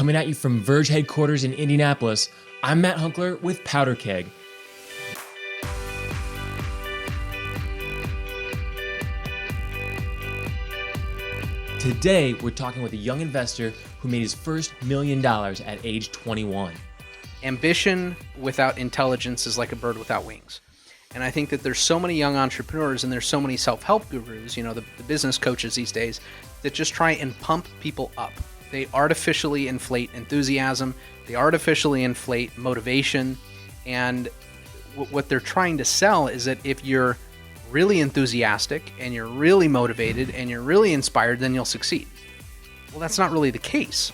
Coming at you from Verge headquarters in Indianapolis, I'm Matt Hunkler with Powderkeg. Today, we're talking with a young investor who made his first $1 million at age 21. Ambition without intelligence is like a bird without wings. And I think that there's so many young entrepreneurs and there's so many self-help gurus, the business coaches these days, that just try and pump people up. They artificially inflate enthusiasm, they artificially inflate motivation, and what they're trying to sell is that if you're really enthusiastic and you're really motivated and you're really inspired, then you'll succeed. Well, that's not really the case.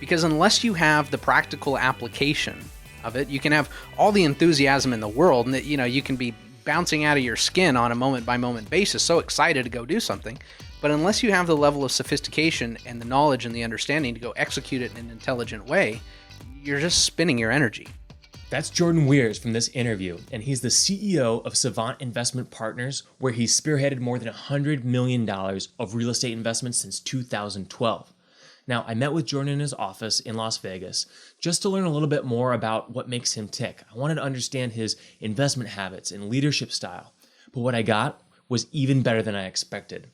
Because unless you have the practical application of it, you can have all the enthusiasm in the world and that, you can be bouncing out of your skin on a moment by moment basis, so excited to go do something. But unless you have the level of sophistication and the knowledge and the understanding to go execute it in an intelligent way, you're just spinning your energy. That's Jordan Wirsz from this interview, and he's the CEO of Savant Investment Partners, where he's spearheaded more than $100 million of real estate investments since 2012. Now, I met with Jordan in his office in Las Vegas just to learn a little bit more about what makes him tick. I wanted to understand his investment habits and leadership style, but what I got was even better than I expected.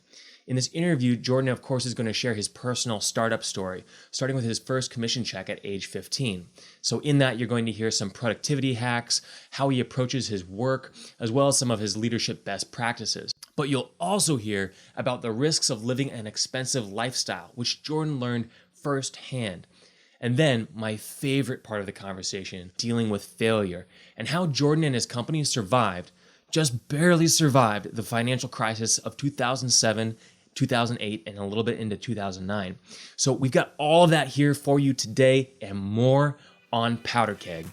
In this interview, Jordan, of course, is going to share his personal startup story, starting with his first commission check at age 15. So in that, you're going to hear some productivity hacks, how he approaches his work, as well as some of his leadership best practices. But you'll also hear about the risks of living an expensive lifestyle, which Jordan learned firsthand. And then my favorite part of the conversation, dealing with failure, and how Jordan and his company survived, just barely survived, the financial crisis of 2007, 2008, and a little bit into 2009. So we've got all of that here for you today and more on Powderkeg.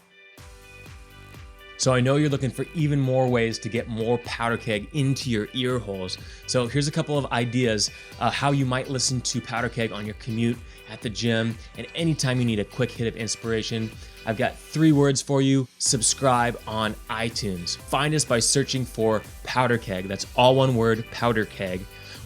So I know you're looking for even more ways to get more Powderkeg into your ear holes. So here's a couple of ideas how you might listen to Powderkeg on your commute, at the gym, and anytime you need a quick hit of inspiration. I've got 3 words for you. Subscribe on iTunes. Find us by searching for Powderkeg. That's all one word, Powderkeg.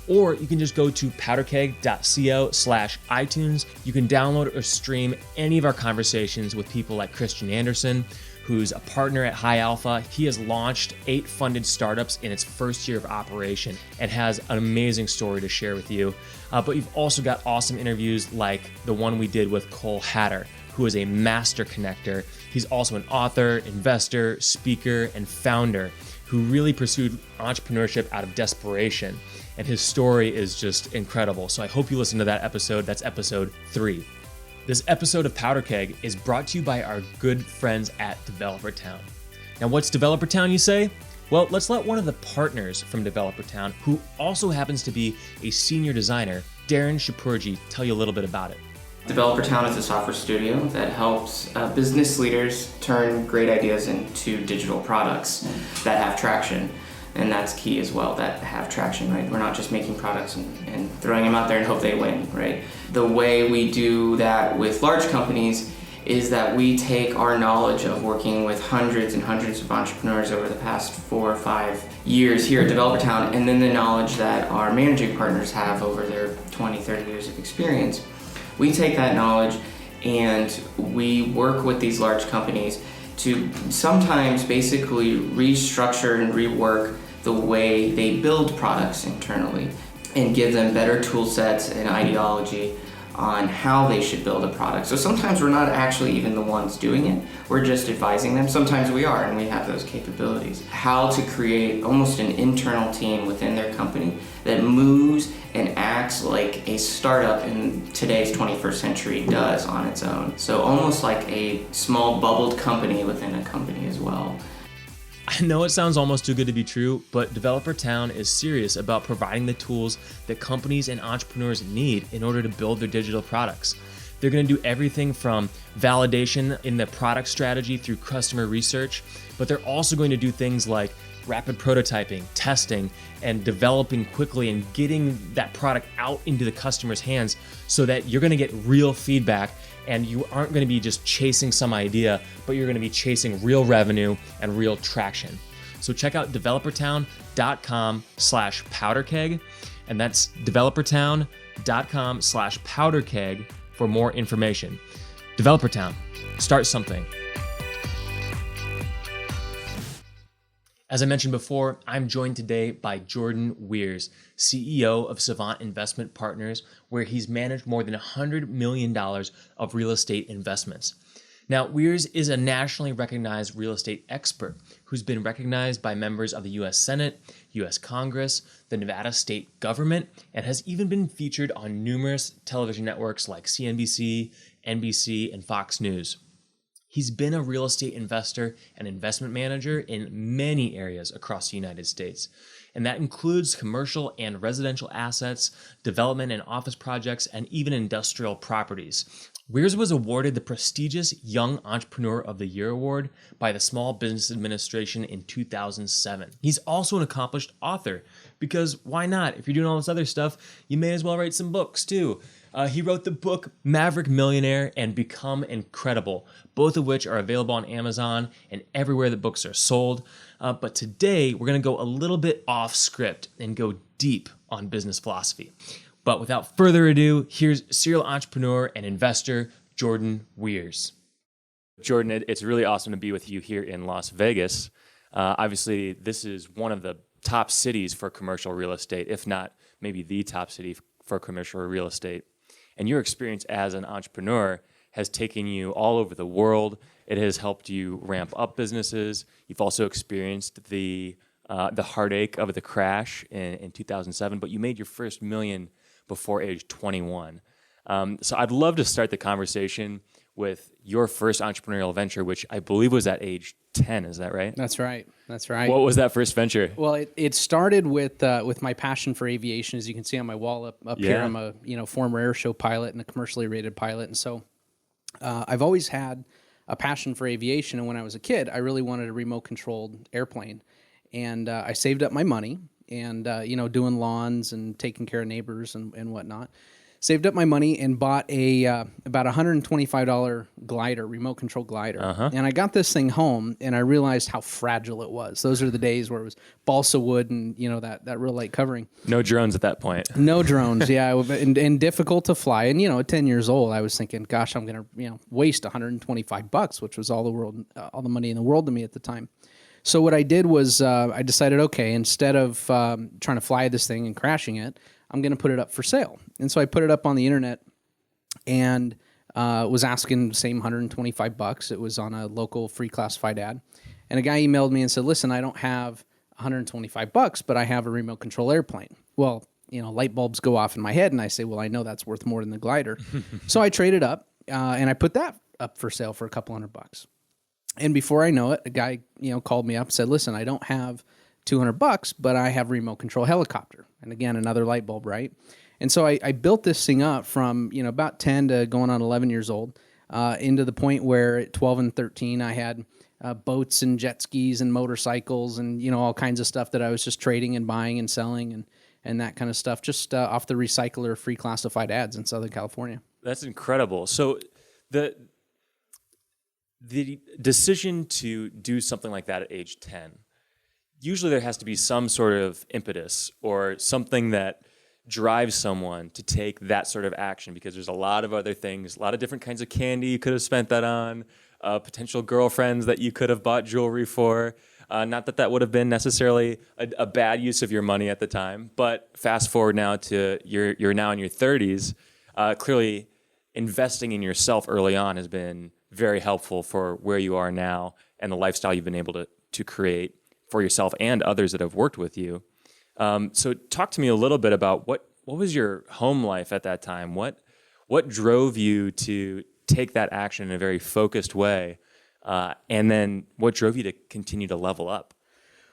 Or you can just go to powderkeg.co/iTunes. You can download or stream any of our conversations with people like Christian Anderson, who's a partner at High Alpha. He has launched 8 funded startups in its first year of operation and has an amazing story to share with you. But you've also got awesome interviews like the one we did with Cole Hatter, who is a master connector. He's also an author, investor, speaker, and founder who really pursued entrepreneurship out of desperation. And his story is just incredible. So I hope you listen to that episode. That's episode 3. This episode of Powderkeg is brought to you by our good friends at Developer Town. Now, what's Developer Town, you say? Well, let's let one of the partners from Developer Town, who also happens to be a senior designer, Darren Shapurji, tell you a little bit about it. Developer Town is a software studio that helps business leaders turn great ideas into digital products that have traction. And that's key as well, that have traction, right? We're not just making products and throwing them out there and hope they win, right? The way we do that with large companies is that we take our knowledge of working with hundreds and hundreds of entrepreneurs over the past 4 or 5 years here at Developer Town, and then the knowledge that our managing partners have over their 20, 30 years of experience. We take that knowledge and we work with these large companies to sometimes basically restructure and rework the way they build products internally and give them better tool sets and ideology on how they should build a product. So sometimes we're not actually even the ones doing it, we're just advising them. Sometimes we are, and we have those capabilities. How to create almost an internal team within their company that moves and acts like a startup in today's 21st century does on its own. So almost like a small bubbled company within a company as well. I know it sounds almost too good to be true, but Developer Town is serious about providing the tools that companies and entrepreneurs need in order to build their digital products. They're going to do everything from validation in the product strategy through customer research, but they're also going to do things like rapid prototyping, testing, and developing quickly and getting that product out into the customer's hands so that you're going to get real feedback and you aren't going to be just chasing some idea, but you're going to be chasing real revenue and real traction. So check out developertown.com/powderkeg, and that's developertown.com/powderkeg for more information. Developer Town. Start something. As I mentioned before, I'm joined today by Jordan Wirsz, CEO of Savant Investment Partners, where he's managed more than $100 million of real estate investments. Now, Wirsz is a nationally recognized real estate expert who's been recognized by members of the U.S. Senate, U.S. Congress, the Nevada state government, and has even been featured on numerous television networks like CNBC, NBC, and Fox News. He's been a real estate investor and investment manager in many areas across the United States, and that includes commercial and residential assets, development and office projects, and even industrial properties. Wirsz was awarded the prestigious Young Entrepreneur of the Year award by the Small Business Administration in 2007. He's also an accomplished author, because why not? If you're doing all this other stuff, you may as well write some books too. He wrote the book Maverick Millionaire and Become Incredible, both of which are available on Amazon and everywhere that books are sold. But today, we're going to go a little bit off script and go deep on business philosophy. But without further ado, here's serial entrepreneur and investor Jordan Wirsz. Jordan, it's really awesome to be with you here in Las Vegas. Obviously, this is one of the top cities for commercial real estate, if not maybe the top city for commercial real estate. And your experience as an entrepreneur has taken you all over the world. It has helped you ramp up businesses. You've also experienced the heartache of the crash in 2007, but you made your first million before age 21. So I'd love to start the conversation with your first entrepreneurial venture, which I believe was at age 10. Is that right? That's right. That's right. What was that first venture? Well, it started with my passion for aviation. As you can see on my wall up here, I'm a former air show pilot and a commercially rated pilot, and so I've always had a passion for aviation. And when I was a kid, I really wanted a remote controlled airplane, and I saved up my money and doing lawns and taking care of neighbors and whatnot. Saved up my money and bought about $125 glider, remote control glider. And I got this thing home and I realized how fragile it was. Those are the days where it was balsa wood and that real light covering. No drones at that point. No drones, yeah, and difficult to fly. And at 10 years old, I was thinking, gosh, I'm gonna waste $125, which was all the money in the world to me at the time. So what I did was I decided, okay, instead of trying to fly this thing and crashing it, I'm going to put it up for sale. And so I put it up on the internet and was asking the same $125. It was on a local free classified ad. And a guy emailed me and said, listen, I don't have $125, but I have a remote control airplane. Well, light bulbs go off in my head and I say, well, I know that's worth more than the glider. So I traded up and I put that up for sale for a couple $100. And before I know it, a guy, called me up and said, listen, I don't have $200, but I have a remote control helicopter. And again, another light bulb, right? And so I built this thing up from, about 10 to going on 11 years old, into the point where at 12 and 13, I had boats and jet skis and motorcycles and, all kinds of stuff that I was just trading and buying and selling and that kind of stuff, just off the recycler free classified ads in Southern California. That's incredible. So the decision to do something like that at age 10, usually there has to be some sort of impetus or something that drives someone to take that sort of action, because there's a lot of other things, a lot of different kinds of candy you could have spent that on, potential girlfriends that you could have bought jewelry for. Not that would have been necessarily a bad use of your money at the time, but fast forward now to you're now in your 30s. Clearly, investing in yourself early on has been very helpful for where you are now and the lifestyle you've been able to create for yourself and others that have worked with you. So talk to me a little bit about what was your home life at that time? What drove you to take that action in a very focused way? And then what drove you to continue to level up?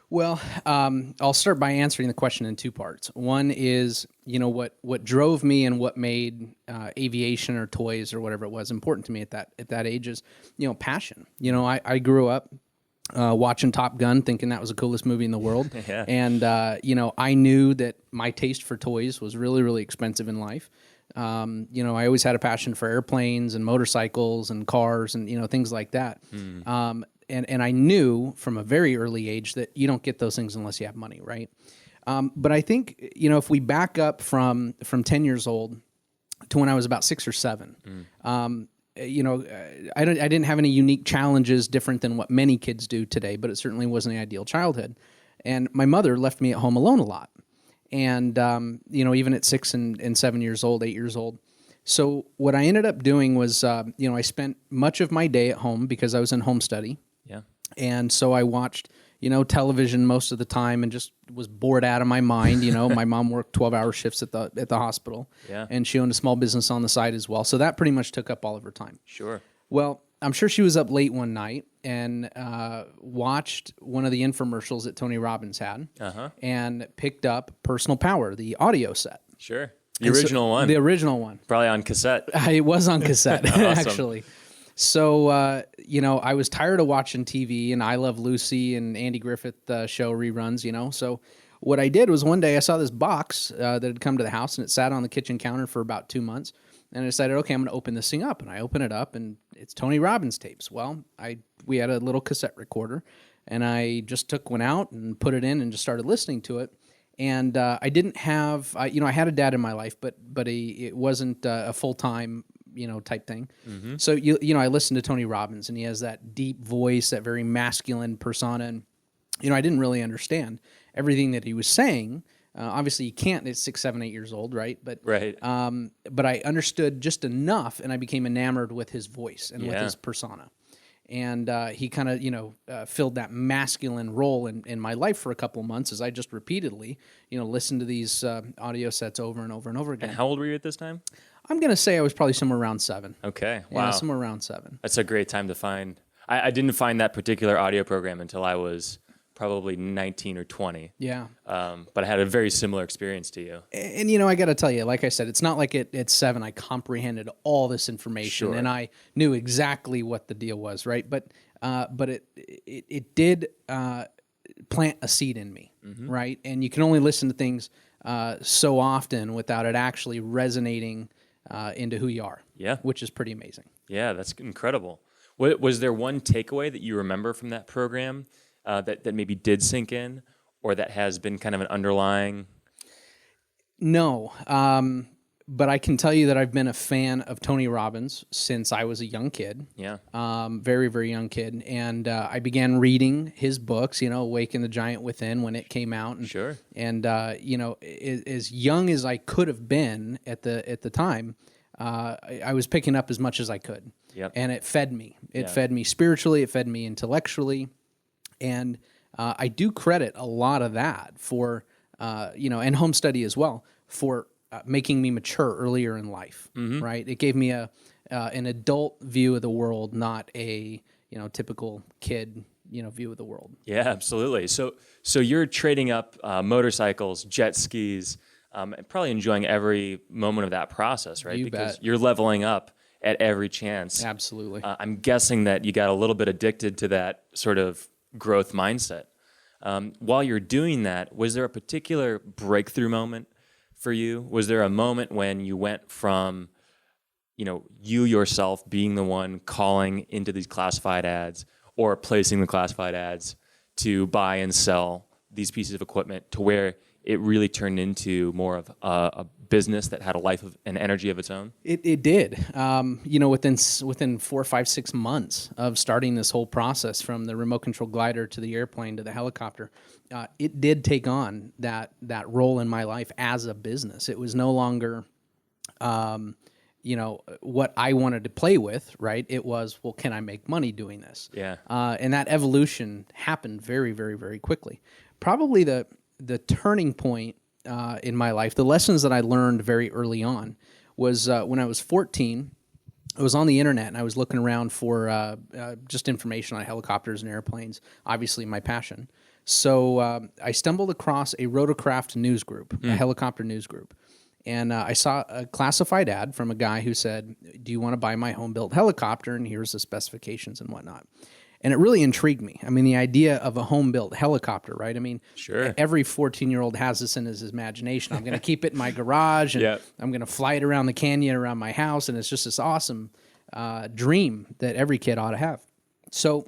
Well, I'll start by answering the question in two parts. One is, what drove me and what made aviation or toys or whatever it was important to me at that age is, passion. I grew up watching Top Gun, thinking that was the coolest movie in the world. Yeah. And, I knew that my taste for toys was really, really expensive in life. I always had a passion for airplanes and motorcycles and cars and, things like that. And I knew from a very early age that you don't get those things unless you have money, right? But I think, if we back up from 10 years old, to when I was about 6 or 7. I didn't have any unique challenges different than what many kids do today, but it certainly wasn't an ideal childhood. And my mother left me at home alone a lot. And, even at 6 and 7 years old, 8 years old. So what I ended up doing was, I spent much of my day at home because I was in home study. Yeah. And so I watched, television most of the time and just was bored out of my mind. My mom worked 12-hour shifts at the hospital. Yeah. And she owned a small business on the side as well. So that pretty much took up all of her time. Sure. Well, I'm sure she was up late one night and watched one of the infomercials that Tony Robbins had and picked up Personal Power, the audio set. Sure. The original one. The original one. Probably on cassette. It was on cassette, Awesome. actually. So, I was tired of watching TV and I Love Lucy and Andy Griffith show reruns, So what I did was one day I saw this box that had come to the house and it sat on the kitchen counter for about 2 months. And I decided, okay, I'm going to open this thing up. And I open it up and it's Tony Robbins tapes. Well, we had a little cassette recorder and I just took one out and put it in and just started listening to it. And I didn't have, I had a dad in my life, but it wasn't a full-time, type thing. Mm-hmm. So, I listened to Tony Robbins and he has that deep voice, that very masculine persona. And, I didn't really understand everything that he was saying. Obviously you can't at 6, 7, 8 years old, right? But I understood just enough and I became enamored with his voice and with his persona. And he kind of, filled that masculine role in my life for a couple of months as I just repeatedly, listened to these audio sets over and over and over again. And how old were you at this time? I'm going to say I was probably somewhere around 7. Okay, wow. Yeah, somewhere around 7. That's a great time to find. I didn't find that particular audio program until I was probably 19 or 20. Yeah. But I had a very similar experience to you. And I got to tell you, like I said, it's not like at 7 I comprehended all this information and I knew exactly what the deal was, right? But it did plant a seed in me, right? And you can only listen to things so often without it actually resonating into who you are. Yeah. Which is pretty amazing. Yeah, that's incredible. Was there one takeaway that you remember from that program that maybe did sink in, or that has been kind of an underlying? No, but I can tell you that I've been a fan of Tony Robbins since I was a young kid. Yeah. Very, very young kid. And I began reading his books, Awaken the Giant Within when it came out. And, sure. And, as young as I could have been at the time, I was picking up as much as I could. Yep. And it fed me. It fed me spiritually. It fed me intellectually. And I do credit a lot of that for, and home study as well, for making me mature earlier in life, right? It gave me an adult view of the world, not a, typical kid, view of the world. Yeah, absolutely. So you're trading up motorcycles, jet skis, and probably enjoying every moment of that process, right? Because you're leveling up at every chance. Absolutely. I'm guessing that you got a little bit addicted to that sort of growth mindset. While you're doing that, was there a particular breakthrough moment for you? Was there a moment when you went from, you yourself being the one calling into these classified ads or placing the classified ads to buy and sell these pieces of equipment to where it really turned into more of a business that had a life of an energy of its own? It did. Within 4, 5, 6 months of starting this whole process, from the remote control glider to the airplane to the helicopter, it did take on that role in my life as a business. It was no longer, what I wanted to play with, right? It was, well, can I make money doing this? Yeah. And that evolution happened very, very, very quickly. Probably the turning point in my life, the lessons that I learned very early on, was when I was 14. I was on the internet and I was looking around for just information on helicopters and airplanes, obviously my passion. So I stumbled across a rotorcraft news group, a helicopter news group. And I saw a classified ad from a guy who said, do you want to buy my home-built helicopter? And here's the specifications and whatnot. And it really intrigued me. I mean, the idea of a home-built helicopter, right? I mean, sure. Every 14-year-old has this in his imagination. I'm going to keep it in my garage, and I'm going to fly it around the canyon around my house, and it's just this awesome dream that every kid ought to have. So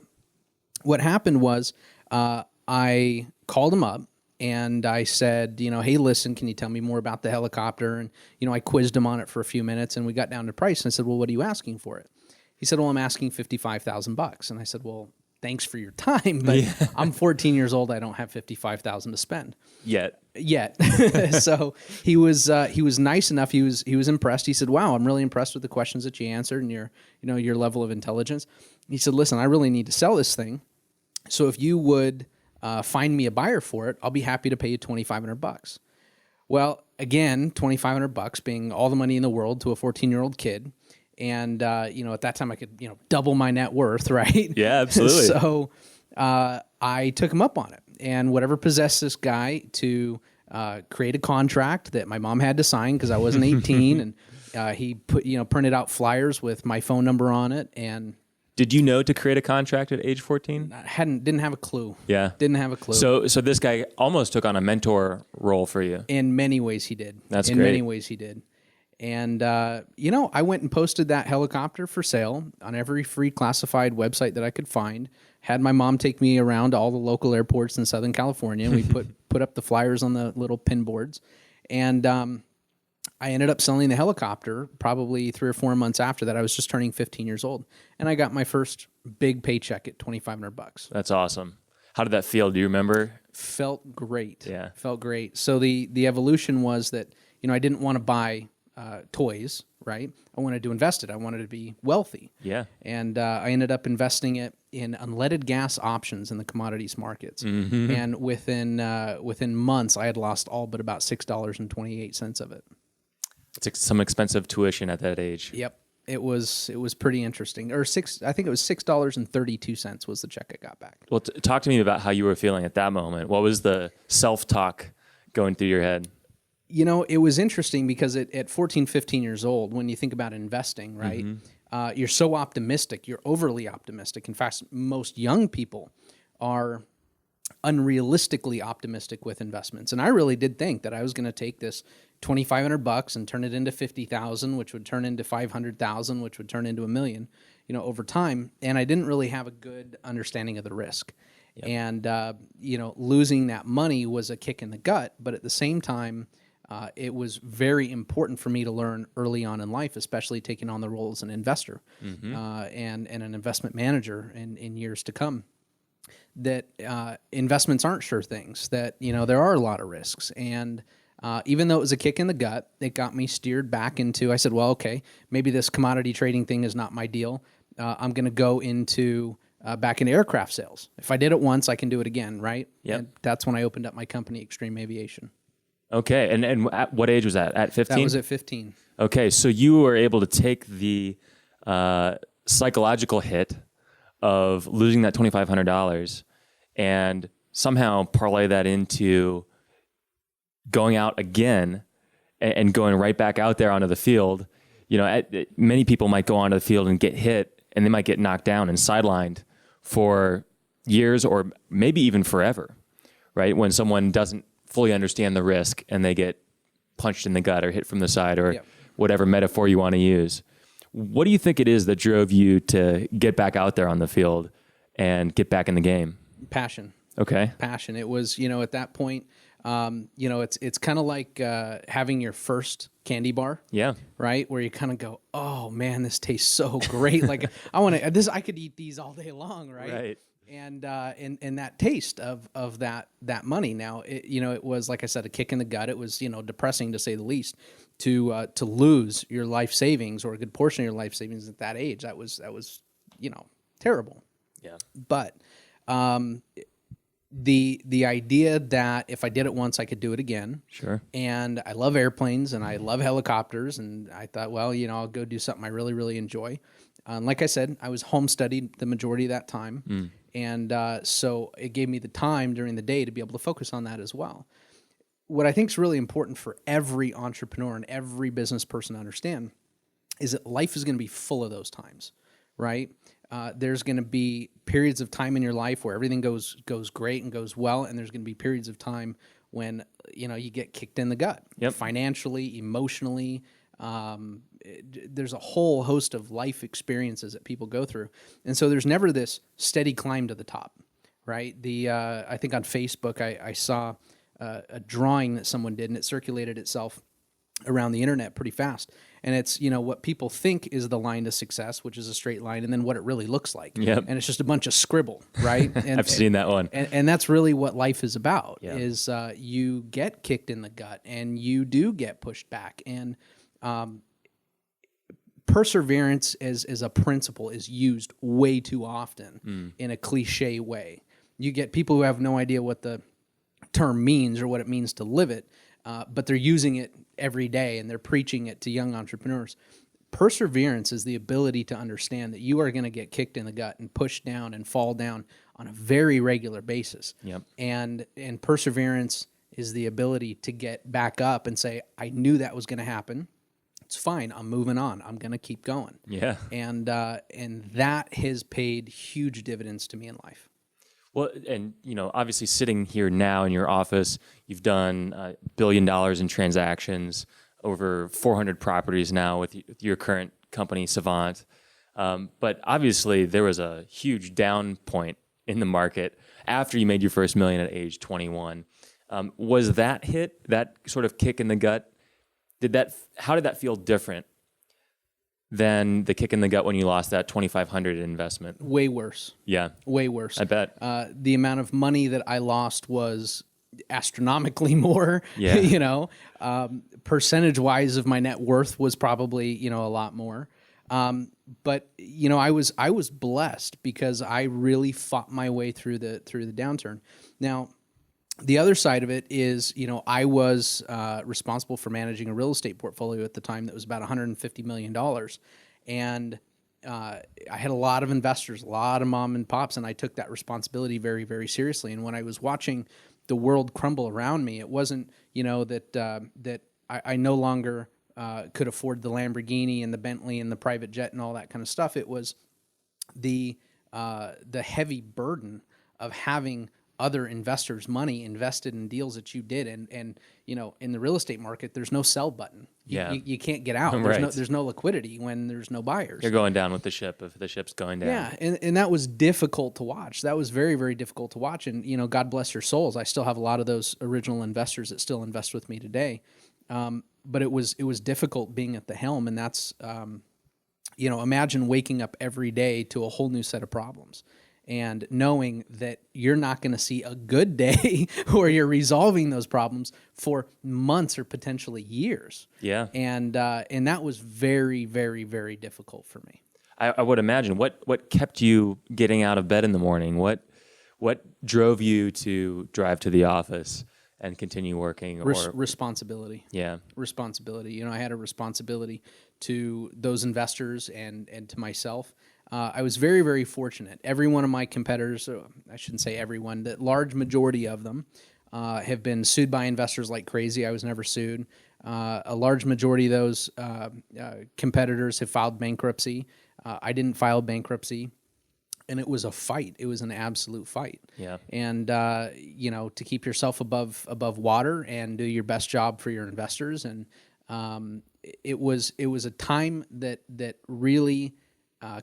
what happened was I called him up, and I said, hey, listen, can you tell me more about the helicopter? And, I quizzed him on it for a few minutes, and we got down to price. And I said, well, what are you asking for it? He said, well, I'm asking $55,000. And I said, well, thanks for your time, but I'm 14 years old. I don't have $55,000 to spend yet. So he was nice enough. He was impressed. He said, wow, I'm really impressed with the questions that you answered and your level of intelligence. He said, listen, I really need to sell this thing. So if you would find me a buyer for it, I'll be happy to pay you $2,500. Well, again, $2,500 being all the money in the world to a 14-year-old kid. And, at that time I could, double my net worth, right? Yeah, absolutely. So I took him up on it. And whatever possessed this guy to create a contract that my mom had to sign because I wasn't 18. And he printed out flyers with my phone number on it. And did you know to create a contract at age 14? Didn't have a clue. Yeah. Didn't have a clue. So this guy almost took on a mentor role for you. In many ways he did. That's great. In many ways he did. And, I went and posted that helicopter for sale on every free classified website that I could find. Had my mom take me around to all the local airports in Southern California. And we put up the flyers on the little pin boards. And I ended up selling the helicopter probably 3 or 4 months after that. I was just turning 15 years old. And I got my first big paycheck at $2,500. That's awesome. How did that feel? Do you remember? Felt great. Yeah. Felt great. So the evolution was that, I didn't want to buy toys, right? I wanted to invest it. I wanted to be wealthy. Yeah. And I ended up investing it in unleaded gas options in the commodities markets. Mm-hmm. And within months, I had lost all but about $6.28 of it. It's some expensive tuition at that age. Yep. It was pretty interesting. I think it was $6.32 was the check I got back. Well, talk to me about how you were feeling at that moment. What was the self-talk going through your head? It was interesting because at 14, 15 years old, when you think about investing, right, you're so optimistic. You're overly optimistic. In fact, most young people are unrealistically optimistic with investments. And I really did think that I was going to take this $2,500 and turn it into $50,000, which would turn into $500,000, which would turn into $1 million, over time. And I didn't really have a good understanding of the risk. Yep. And, losing that money was a kick in the gut. But at the same time, it was very important for me to learn early on in life, especially taking on the role as an investor and an investment manager in years to come, that investments aren't sure things, that, there are a lot of risks. And even though it was a kick in the gut, it got me steered back into, I said, well, okay, maybe this commodity trading thing is not my deal. I'm going to go back into aircraft sales. If I did it once, I can do it again, right? Yep. And that's when I opened up my company, Extreme Aviation. Okay, and at what age was that? At 15? That was at 15. Okay, so you were able to take the psychological hit of losing that $2,500 and somehow parlay that into going out again and going right back out there onto the field. Many people might go onto the field and get hit, and they might get knocked down and sidelined for years or maybe even forever, right? When someone doesn't fully understand the risk and they get punched in the gut or hit from the side or whatever metaphor you want to use. What do you think it is that drove you to get back out there on the field and get back in the game? Passion. Okay. Passion. It was, at that point, it's kind of like having your first candy bar. Yeah. Right? Where you kind of go, oh man, this tastes so great. Like I could eat these all day long. Right. And that taste of that money. Now, it was, like I said, a kick in the gut. It was, depressing to say the least, to lose your life savings or a good portion of your life savings at that age. That was terrible. Yeah. But the idea that if I did it once, I could do it again. Sure. And I love airplanes and I love helicopters, and I thought, well, I'll go do something I really, really enjoy. Like I said, I was home studied the majority of that time. And so it gave me the time during the day to be able to focus on that as well. What I think is really important for every entrepreneur and every business person to understand is that life is going to be full of those times, right? There's going to be periods of time in your life where everything goes great and goes well, and there's going to be periods of time when you get kicked in the gut, financially, emotionally. There's a whole host of life experiences that people go through, and so there's never this steady climb to the top, right? I think on Facebook I saw a drawing that someone did, and it circulated itself around the internet pretty fast. And it's, what people think is the line to success, which is a straight line, and then what it really looks like. Yep. And it's just a bunch of scribble, right? And, I've seen that one. And that's really what life is about, Yeah. is you get kicked in the gut, and you do get pushed back. And perseverance as a principle is used way too often in a cliche way. You get people who have no idea what the term means or what it means to live it, but they're using it every day and they're preaching it to young entrepreneurs. Perseverance is the ability to understand that you are going to get kicked in the gut and pushed down and fall down on a very regular basis. Yep. And perseverance is the ability to get back up and say, I knew that was going to happen. It's fine. I'm moving on. I'm going to keep going. Yeah. And that has paid huge dividends to me in life. Well, and obviously sitting here now in your office, you've done $1 billion in transactions, over 400 properties now with your current company, Savant. But obviously there was a huge down point in the market after you made your first million at age 21. Was that hit, that sort of kick in the gut, how did that feel different than the kick in the gut when you lost that $2,500 investment? Way worse. Yeah. Way worse. I bet. The amount of money that I lost was astronomically more. Yeah. Percentage-wise of my net worth was probably, a lot more. But I was blessed because I really fought my way through the downturn. Now, the other side of it is, I was responsible for managing a real estate portfolio at the time that was about $150 million. And I had a lot of investors, a lot of mom and pops, and I took that responsibility very, very seriously. And when I was watching the world crumble around me, it wasn't, that I no longer could afford the Lamborghini and the Bentley and the private jet and all that kind of stuff. It was the heavy burden of having other investors' money invested in deals that you did, and in the real estate market, there's no sell button. You can't get out. Right. There's no liquidity when there's no buyers. You're going down with the ship if the ship's going down. Yeah, and that was difficult to watch. That was very, very difficult to watch. And God bless their souls. I still have a lot of those original investors that still invest with me today. But it was difficult being at the helm, and that's imagine waking up every day to a whole new set of problems. And knowing that you're not going to see a good day where you're resolving those problems for months or potentially years. Yeah. And that was very, very, very difficult for me. I would imagine. What kept you getting out of bed in the morning? What drove you to drive to the office and continue working? Responsibility. Yeah. Responsibility. I had a responsibility to those investors and to myself. I was very, very fortunate. Every one of my competitors, I shouldn't say everyone, the large majority of them have been sued by investors like crazy. I was never sued. A large majority of those competitors have filed bankruptcy. I didn't file bankruptcy. And it was a fight. It was an absolute fight. Yeah. And, to keep yourself above water and do your best job for your investors. And it was a time that really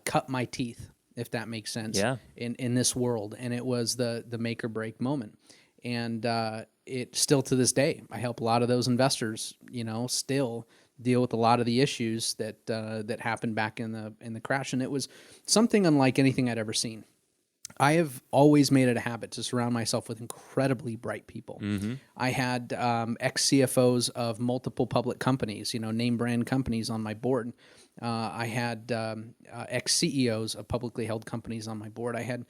cut my teeth, if that makes sense, in this world. And it was the make or break moment. And it still to this day, I help a lot of those investors, still deal with a lot of the issues that happened back in the crash. And it was something unlike anything I'd ever seen. I have always made it a habit to surround myself with incredibly bright people. Mm-hmm. I had ex-CFOs of multiple public companies, name brand companies on my board. I had ex-CEOs of publicly held companies on my board. I had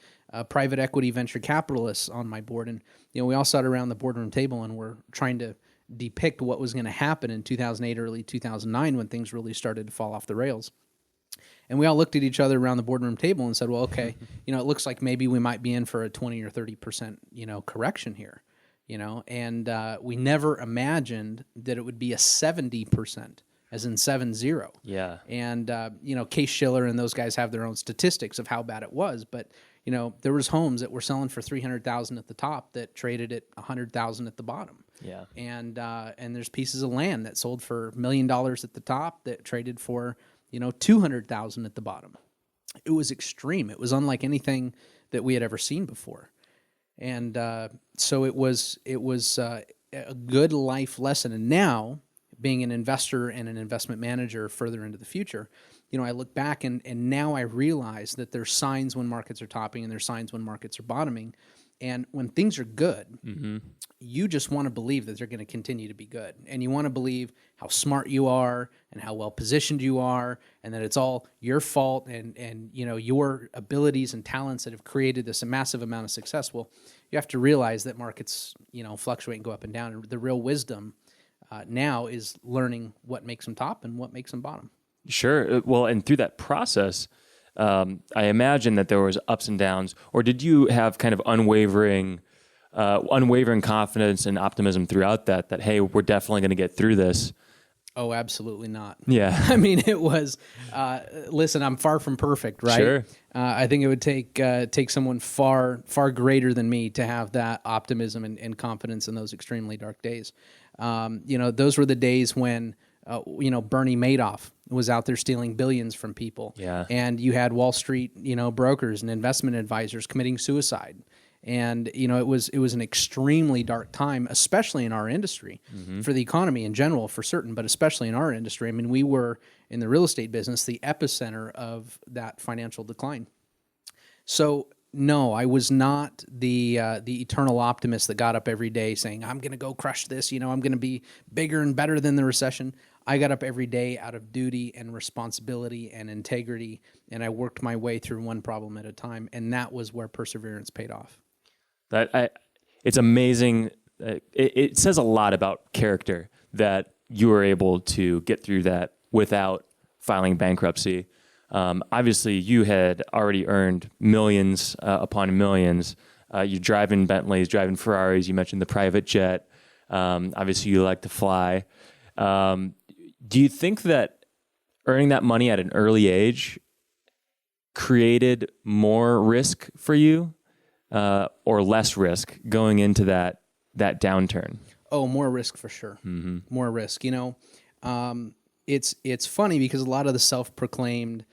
private equity venture capitalists on my board. And, we all sat around the boardroom table and were trying to depict what was going to happen in 2008, early 2009, when things really started to fall off the rails. And we all looked at each other around the boardroom table and said, well, okay, it looks like maybe we might be in for a 20 or 30%, correction here, and we never imagined that it would be a 70%, as in 70. Yeah. And, Case Shiller and those guys have their own statistics of how bad it was. But, there was homes that were selling for $300,000 at the top that traded at $100,000 at the bottom. Yeah. And there's pieces of land that sold for $1 million at the top that traded for, $200,000 at the bottom. It was extreme. It was unlike anything that we had ever seen before. And so it was a good life lesson. And now, being an investor and an investment manager further into the future, I look back and now I realize that there's signs when markets are topping and there's signs when markets are bottoming. And when things are good, you just want to believe that they're going to continue to be good. And you want to believe how smart you are and how well positioned you are, and that it's all your fault and your abilities and talents that have created this massive amount of success. Well, you have to realize that markets, fluctuate and go up and down. And the real wisdom now is learning what makes them top and what makes them bottom. Sure. Well, and through that process, I imagine that there was ups and downs, or did you have kind of unwavering confidence and optimism throughout that, hey, we're definitely going to get through this? Oh, absolutely not. Yeah. I mean, it was, listen, I'm far from perfect, right? Sure. I think it would take someone far, far greater than me to have that optimism and confidence in those extremely dark days. Those were the days when, Bernie Madoff was out there stealing billions from people. Yeah. And you had Wall Street, brokers and investment advisors committing suicide. And, it was an extremely dark time, especially in our industry, for the economy in general, for certain, but especially in our industry. I mean, we were in the real estate business, the epicenter of that financial decline. So, no, I was not the eternal optimist that got up every day saying, I'm going to go crush this, I'm going to be bigger and better than the recession. I got up every day out of duty and responsibility and integrity, and I worked my way through one problem at a time, and that was where perseverance paid off. It's amazing. It says a lot about character that you were able to get through that without filing bankruptcy. Obviously, you had already earned millions upon millions. You're driving Bentleys, driving Ferraris. You mentioned the private jet. Obviously, you like to fly. Do you think that earning that money at an early age created more risk for you or less risk going into that downturn? Oh, more risk for sure. Mm-hmm. More risk. It's funny because a lot of the self-proclaimed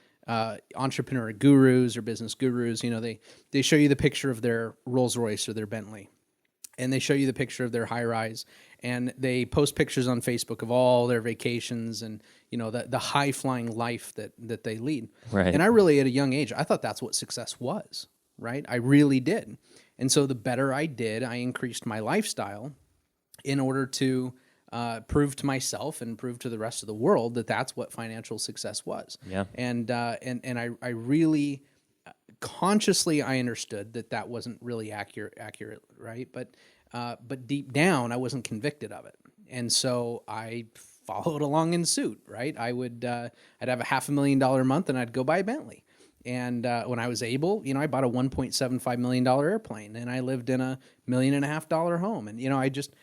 entrepreneur gurus or business gurus, they show you the picture of their Rolls Royce or their Bentley, and they show you the picture of their high rise, and they post pictures on Facebook of all their vacations and the high flying life that they lead. Right. And I really, at a young age, I thought that's what success was. Right, I really did. And so the better I did, I increased my lifestyle in order to prove to myself and prove to the rest of the world that that's what financial success was. Yeah. And I really consciously I understood that wasn't really accurate, right? But deep down I wasn't convicted of it, and so I followed along in suit. Right, I'd have a $500,000 a month and I'd go buy a Bentley. And when I was able, I bought a $1.75 million airplane, and I lived in a $1.5 million home, and I just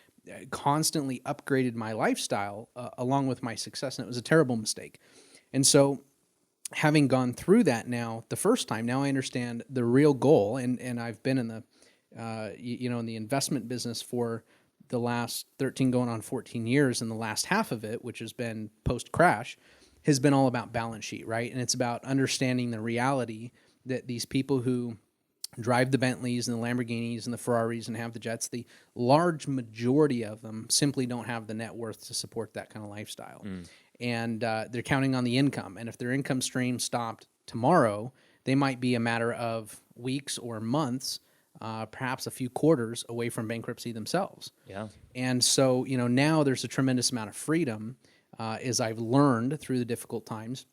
constantly upgraded my lifestyle along with my success, and it was a terrible mistake. And so, having gone through that now, the first time, now I understand the real goal, and I've been in the in the investment business for the last 13 going on 14 years, and the last half of it, which has been post-crash, has been all about balance sheet, right? And it's about understanding the reality that these people who drive the Bentleys and the Lamborghinis and the Ferraris and have the jets, the large majority of them simply don't have the net worth to support that kind of lifestyle. And they're counting on the income. And if their income stream stopped tomorrow, they might be a matter of weeks or months, perhaps a few quarters away from bankruptcy themselves. Yeah. And so, now there's a tremendous amount of freedom as I've learned through the difficult times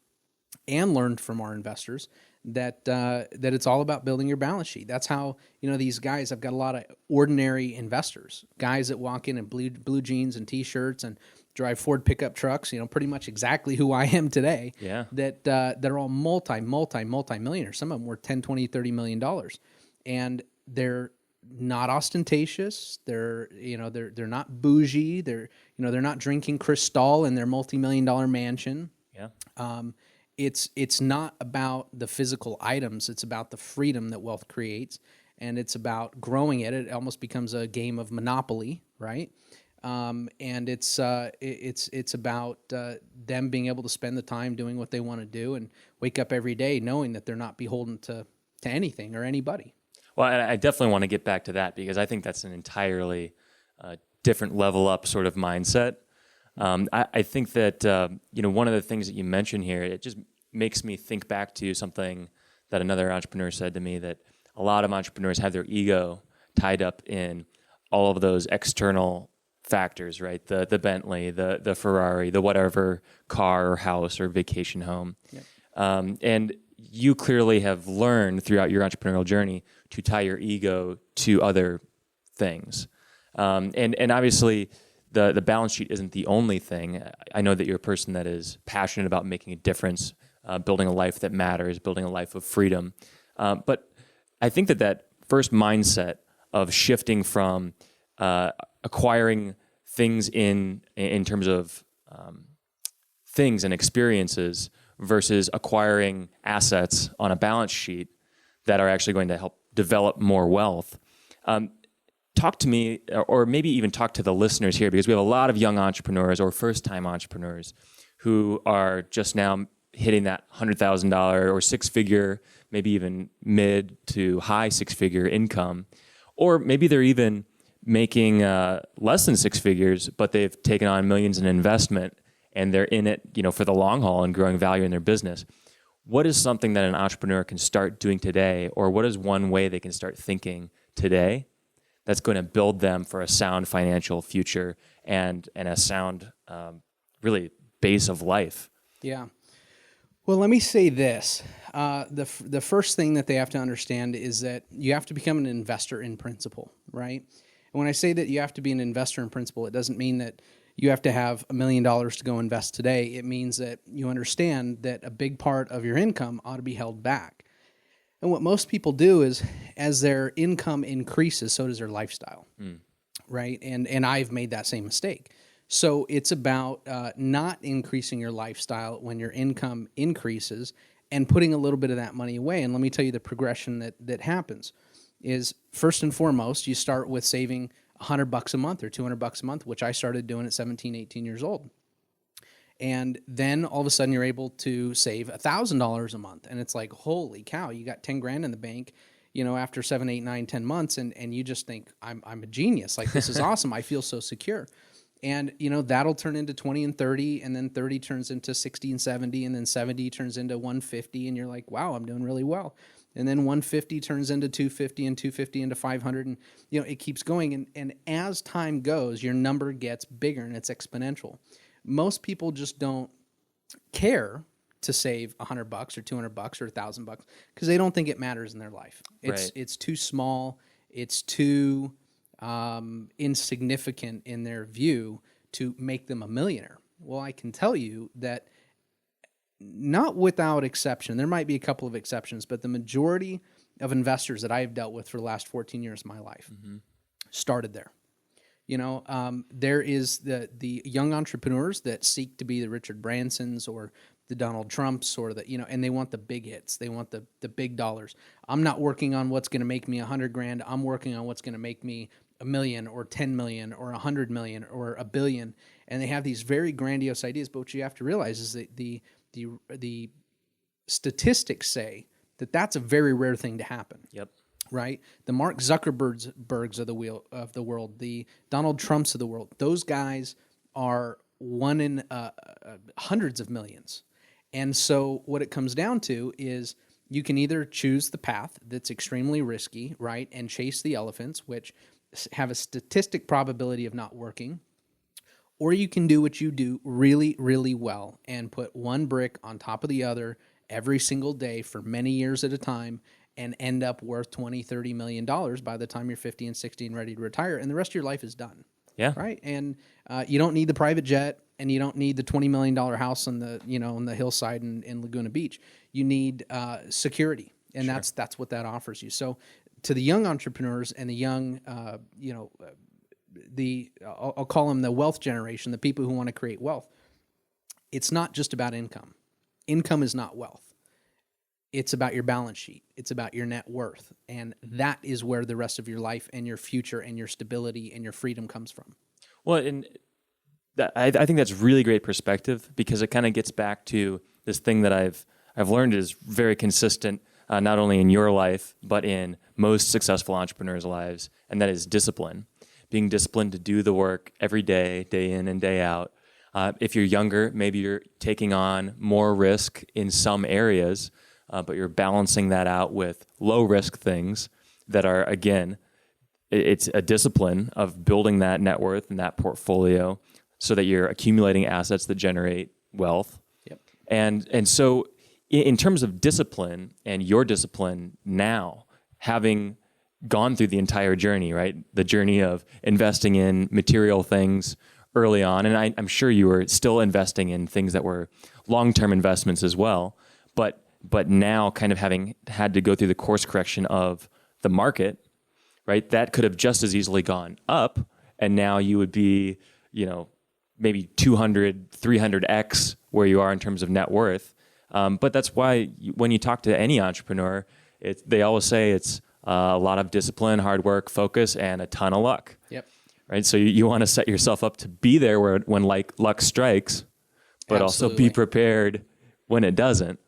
and learned from our investors that it's all about building your balance sheet. That's how, these guys, I've got a lot of ordinary investors, guys that walk in blue jeans and T-shirts and drive Ford pickup trucks, pretty much exactly who I am today. Yeah. That are all multi-millionaires. Some of them were 10, 20, $30 million. And they're not ostentatious. They're not bougie. They're not drinking Cristal in their multi-million-dollar mansion. Yeah. It's not about the physical items. It's about the freedom that wealth creates, and it's about growing it. It almost becomes a game of Monopoly, right? And it's about them being able to spend the time doing what they want to do and wake up every day knowing that they're not beholden to anything or anybody. Well, I definitely want to get back to that because I think that's an entirely different level up sort of mindset. I think that one of the things that you mentioned here, it just makes me think back to something that another entrepreneur said to me, that a lot of entrepreneurs have their ego tied up in all of those external factors, right? The Bentley, the Ferrari, the whatever car or house or vacation home. Yep. And you clearly have learned throughout your entrepreneurial journey to tie your ego to other things. And obviously the balance sheet isn't the only thing. I know that you're a person that is passionate about making a difference, building a life that matters, building a life of freedom. But I think that first mindset of shifting from acquiring things in terms of things and experiences versus acquiring assets on a balance sheet that are actually going to help develop more wealth. Talk to me, or maybe even talk to the listeners here, because we have a lot of young entrepreneurs or first-time entrepreneurs who are just now hitting that $100,000 or six-figure, maybe even mid to high six-figure income, or maybe they're even making less than six figures, but they've taken on millions in investment and they're in it, for the long haul and growing value in their business. What is something that an entrepreneur can start doing today, or what is one way they can start thinking today that's going to build them for a sound financial future and a sound, really, base of life? Yeah. Well, let me say this. The first thing that they have to understand is that you have to become an investor in principle, right? And when I say that you have to be an investor in principle, it doesn't mean that you have to have $1 million to go invest today. It means that you understand that a big part of your income ought to be held back. And what most people do is, as their income increases, so does their lifestyle, right? And I've made that same mistake. So it's about not increasing your lifestyle when your income increases and putting a little bit of that money away. And let me tell you the progression that happens is, first and foremost, you start with saving $100 a month or $200 a month, which I started doing at 17, 18 years old. And then all of a sudden you're able to save $1,000 a month. And it's like, holy cow, you got 10 grand in the bank, after 7, 8, 9, 10 months. And you just think, I'm a genius. Like, this is awesome. I feel so secure. And, that'll turn into 20 and 30, and then 30 turns into 60 and 70, and then 70 turns into 150, and you're like, wow, I'm doing really well. And then 150 turns into 250, and 250 into 500, and, it keeps going. And as time goes, your number gets bigger, and it's exponential. Most people just don't care to save $100 or $200 or $1,000 because they don't think it matters in their life. It's too small. It's too insignificant in their view to make them a millionaire. Well, I can tell you that, not without exception, there might be a couple of exceptions, but the majority of investors that I've dealt with for the last 14 years of my life started there. There is the young entrepreneurs that seek to be the Richard Bransons or the Donald Trumps or and they want the big hits. They want the big dollars. I'm not working on what's going to make me $100,000. I'm working on what's going to make me $1 million or 10 million or 100 million or $1 billion. And they have these very grandiose ideas, but what you have to realize is that the statistics say that that's a very rare thing to happen. Yep. Right? The Mark Zuckerbergs of the world, the Donald Trumps of the world, those guys are one in hundreds of millions. And so what it comes down to is you can either choose the path that's extremely risky, right, and chase the elephants, which have a statistic probability of not working, or you can do what you do really, really well and put one brick on top of the other every single day for many years at a time and end up worth $20, $30 million by the time you're 50 and 60 and ready to retire, and the rest of your life is done. Yeah. Right? And you don't need the private jet, and you don't need the $20 million house on the hillside in Laguna Beach. You need security, and Sure. that's what that offers you. So to the young entrepreneurs and the young, I'll call them the wealth generation, the people who want to create wealth, it's not just about income. Income is not wealth. It's about your balance sheet. It's about your net worth. And that is where the rest of your life and your future and your stability and your freedom comes from. Well, and I think that's really great perspective, because it kind of gets back to this thing that I've learned is very consistent, not only in your life, but in most successful entrepreneurs' lives, and that is discipline. Being disciplined to do the work every day, day in and day out. If you're younger, maybe you're taking on more risk in some areas, but you're balancing that out with low risk things that are, again, it's a discipline of building that net worth and that portfolio so that you're accumulating assets that generate wealth. Yep. And so in terms of discipline and your discipline now, having gone through the entire journey, right? The journey of investing in material things early on, and I'm sure you were still investing in things that were long-term investments as well, but now kind of having had to go through the course correction of the market, right? That could have just as easily gone up, and now you would be, maybe 200, 300x where you are in terms of net worth. But that's why when you talk to any entrepreneur, they always say it's a lot of discipline, hard work, focus, and a ton of luck. Yep. Right. So you want to set yourself up to be there when luck strikes, but also be prepared when it doesn't.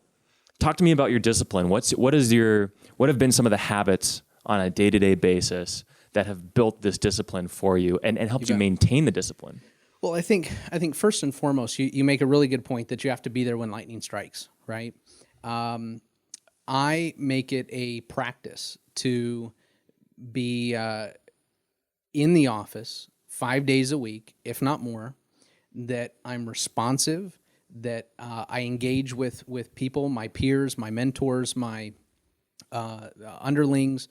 Talk to me about your discipline. What have been some of the habits on a day-to-day basis that have built this discipline for you and helped you maintain the discipline? Well, I think first and foremost, you make a really good point that you have to be there when lightning strikes, right? I make it a practice to be in the office 5 days a week, if not more, that I'm responsive, that I engage with people, my peers, my mentors, my underlings,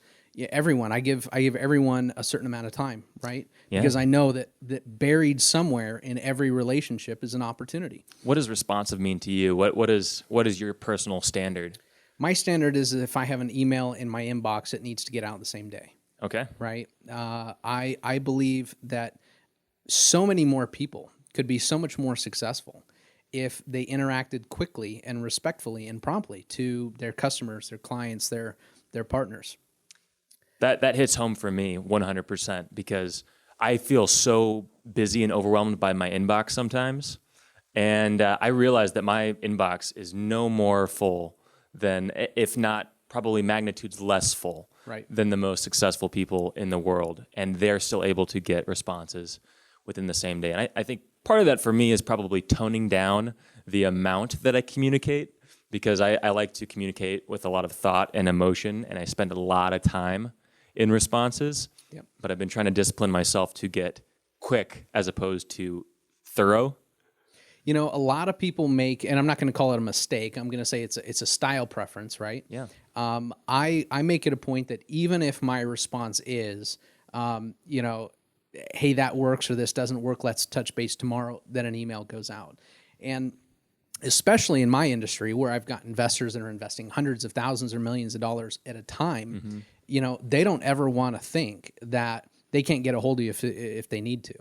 everyone. I give everyone a certain amount of time, right? Yeah. Because I know that buried somewhere in every relationship is an opportunity. What does responsive mean to you? What is your personal standard? My standard is that if I have an email in my inbox, it needs to get out the same day. Okay. Right? I believe that so many more people could be so much more successful if they interacted quickly and respectfully and promptly to their customers, their clients, their partners. That hits home for me 100% because I feel so busy and overwhelmed by my inbox sometimes. And I realize that my inbox is no more full than, if not probably magnitudes less full than the most successful people in the world. And they're still able to get responses within the same day. And I think part of that for me is probably toning down the amount that I communicate because I like to communicate with a lot of thought and emotion, and I spend a lot of time in responses. Yep. But I've been trying to discipline myself to get quick as opposed to thorough. A lot of people make, and I'm not going to call it a mistake. I'm going to say it's a style preference, right? Yeah. I make it a point that even if my response is, hey, that works or this doesn't work, let's touch base tomorrow, then an email goes out. And especially in my industry where I've got investors that are investing hundreds of thousands or millions of dollars at a time, they don't ever want to think that they can't get a hold of you if they need to.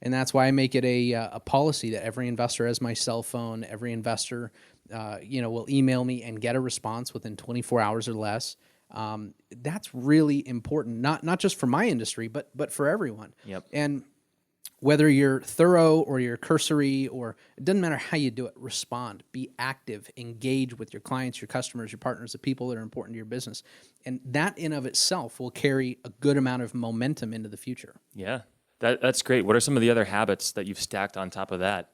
And that's why I make it a policy that every investor has my cell phone. Every investor, will email me and get a response within 24 hours or less. That's really important, not just for my industry, but for everyone. Yep. And whether you're thorough or you're cursory, or it doesn't matter how you do it, respond, be active, engage with your clients, your customers, your partners, the people that are important to your business. And that in of itself will carry a good amount of momentum into the future. Yeah. That's great. What are some of the other habits that you've stacked on top of that?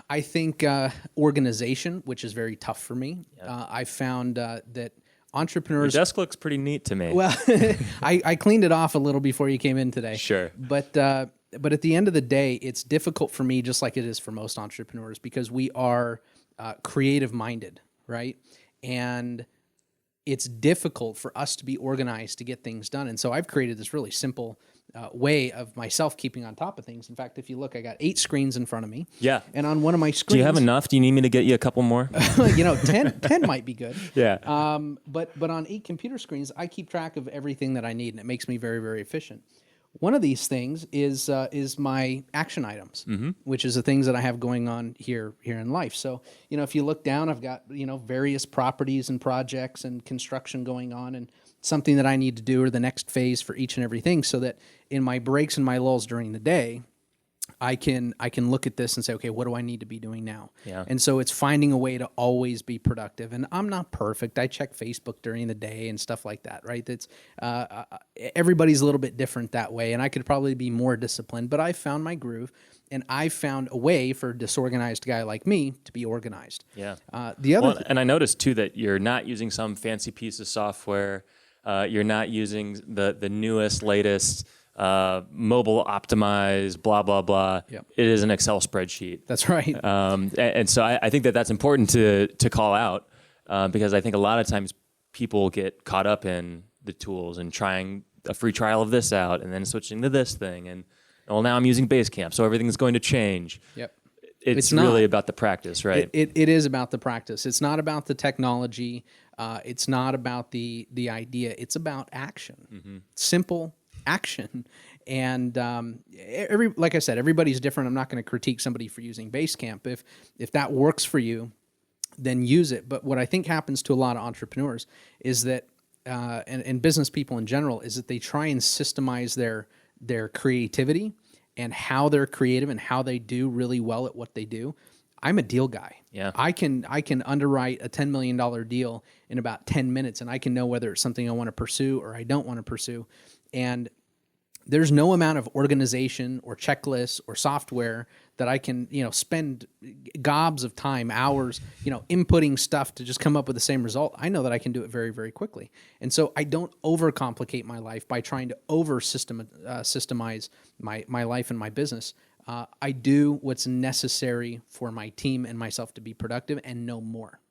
I think organization, which is very tough for me. Yep. I found that entrepreneurs... Your desk looks pretty neat to me. Well, I cleaned it off a little before you came in today. Sure. But at the end of the day, it's difficult for me, just like it is for most entrepreneurs, because we are creative-minded, right? And it's difficult for us to be organized to get things done. And so I've created this really simple way of myself keeping on top of things. In fact, if you look, I got 8 screens in front of me. Yeah. And on one of my screens... Do you have enough? Do you need me to get you a couple more? 10 might be good. Yeah. But on 8 computer screens, I keep track of everything that I need, and it makes me very, very efficient. One of these things is my action items, which is the things that I have going on here in life. So, if you look down, I've got, various properties and projects and construction going on, and something that I need to do or the next phase for each and everything, so that in my breaks and my lulls during the day, I can look at this and say, okay, what do I need to be doing now? Yeah. And so it's finding a way to always be productive. And I'm not perfect. I check Facebook during the day and stuff like that, right? That's everybody's a little bit different that way, and I could probably be more disciplined. But I found my groove, and I found a way for a disorganized guy like me to be organized. Yeah. The other, and I noticed too that you're not using some fancy piece of software. You're not using the newest, latest. Mobile optimized, blah, blah, blah. Yep. It is an Excel spreadsheet. That's right. And so I think that that's important to call out because I think a lot of times people get caught up in the tools and trying a free trial of this out and then switching to this thing. And, well, now I'm using Basecamp, so everything's going to change. Yep. It's really about the practice, right? It is about the practice. It's not about the technology. It's not about the idea. It's about action. Mm-hmm. Simple action. And like I said, everybody's different. I'm not going to critique somebody for using Basecamp. If that works for you, then use it. But what I think happens to a lot of entrepreneurs is that, and business people in general, is that they try and systemize their creativity and how they're creative and how they do really well at what they do. I'm a deal guy. Yeah. I can underwrite a $10 million deal in about 10 minutes, and I can know whether it's something I want to pursue or I don't want to pursue. And there's no amount of organization or checklists or software that I can, spend gobs of time, hours, inputting stuff to just come up with the same result. I know that I can do it very, very quickly. And so I don't overcomplicate my life by trying to systemize my life and my business. I do what's necessary for my team and myself to be productive and no more.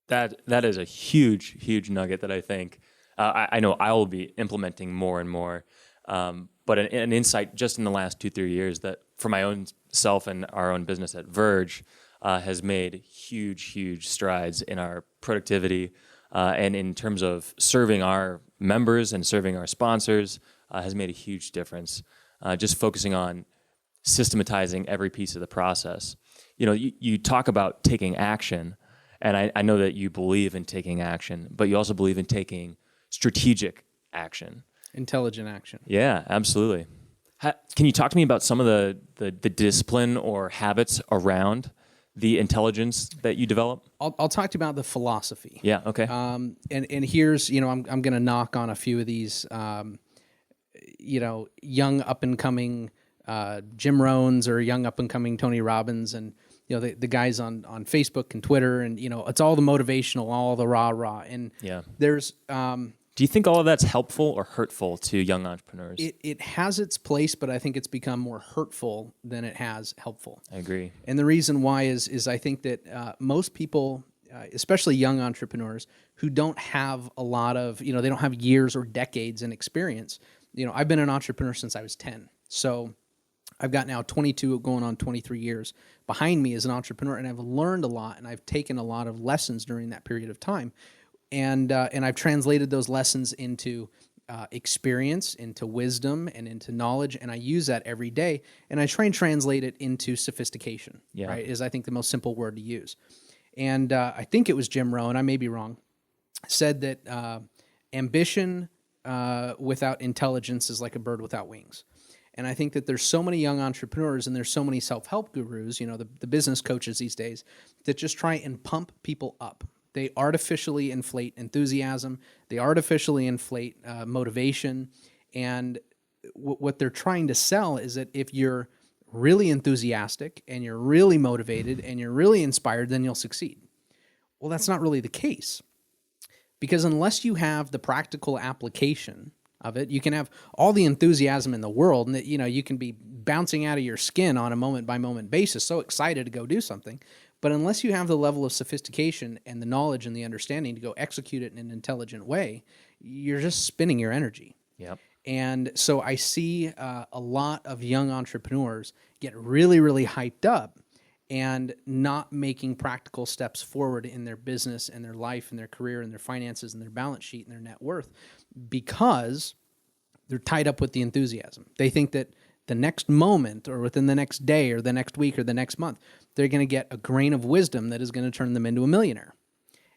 That is a huge, huge nugget that I think I know I will be implementing more and more. But an insight just in the last 2-3 years that for my own self and our own business at Verge has made huge, huge strides in our productivity and in terms of serving our members and serving our sponsors has made a huge difference. Just focusing on systematizing every piece of the process. You talk about taking action, and I know that you believe in taking action, but you also believe in taking strategic action. Intelligent action. Yeah, absolutely. Can you talk to me about some of the discipline or habits around the intelligence that you develop? I'll talk to you about the philosophy. Yeah, okay. And here's, I'm going to knock on a few of these, young up and coming Jim Rohns or young up and coming Tony Robbins and the guys on Facebook and Twitter and it's all the motivational, all the rah. And there's do you think all of that's helpful or hurtful to young entrepreneurs? It has its place, but I think it's become more hurtful than it has helpful. I agree. And the reason why is I think that most people, especially young entrepreneurs who don't have a lot of, they don't have years or decades in experience. I've been an entrepreneur since I was 10. So I've got now 22 going on 23 years behind me as an entrepreneur, and I've learned a lot, and I've taken a lot of lessons during that period of time. And I've translated those lessons into experience, into wisdom, and into knowledge, and I use that every day. And I try and translate it into sophistication. Yeah. Right, is I think the most simple word to use. And I think it was Jim Rohn, I may be wrong, said that ambition without intelligence is like a bird without wings. And I think that there's so many young entrepreneurs and there's so many self-help gurus, the business coaches these days, that just try and pump people up. They artificially inflate enthusiasm. They artificially inflate motivation. And what they're trying to sell is that if you're really enthusiastic and you're really motivated and you're really inspired, then you'll succeed. Well, that's not really the case. Because unless you have the practical application of it, you can have all the enthusiasm in the world and that, you can be bouncing out of your skin on a moment by moment basis, so excited to go do something. But unless you have the level of sophistication and the knowledge and the understanding to go execute it in an intelligent way, you're just spinning your energy. Yep. And so I see a lot of young entrepreneurs get really, really hyped up and not making practical steps forward in their business and their life and their career and their finances and their balance sheet and their net worth because they're tied up with the enthusiasm. They think that the next moment or within the next day or the next week or the next month, they're going to get a grain of wisdom that is going to turn them into a millionaire.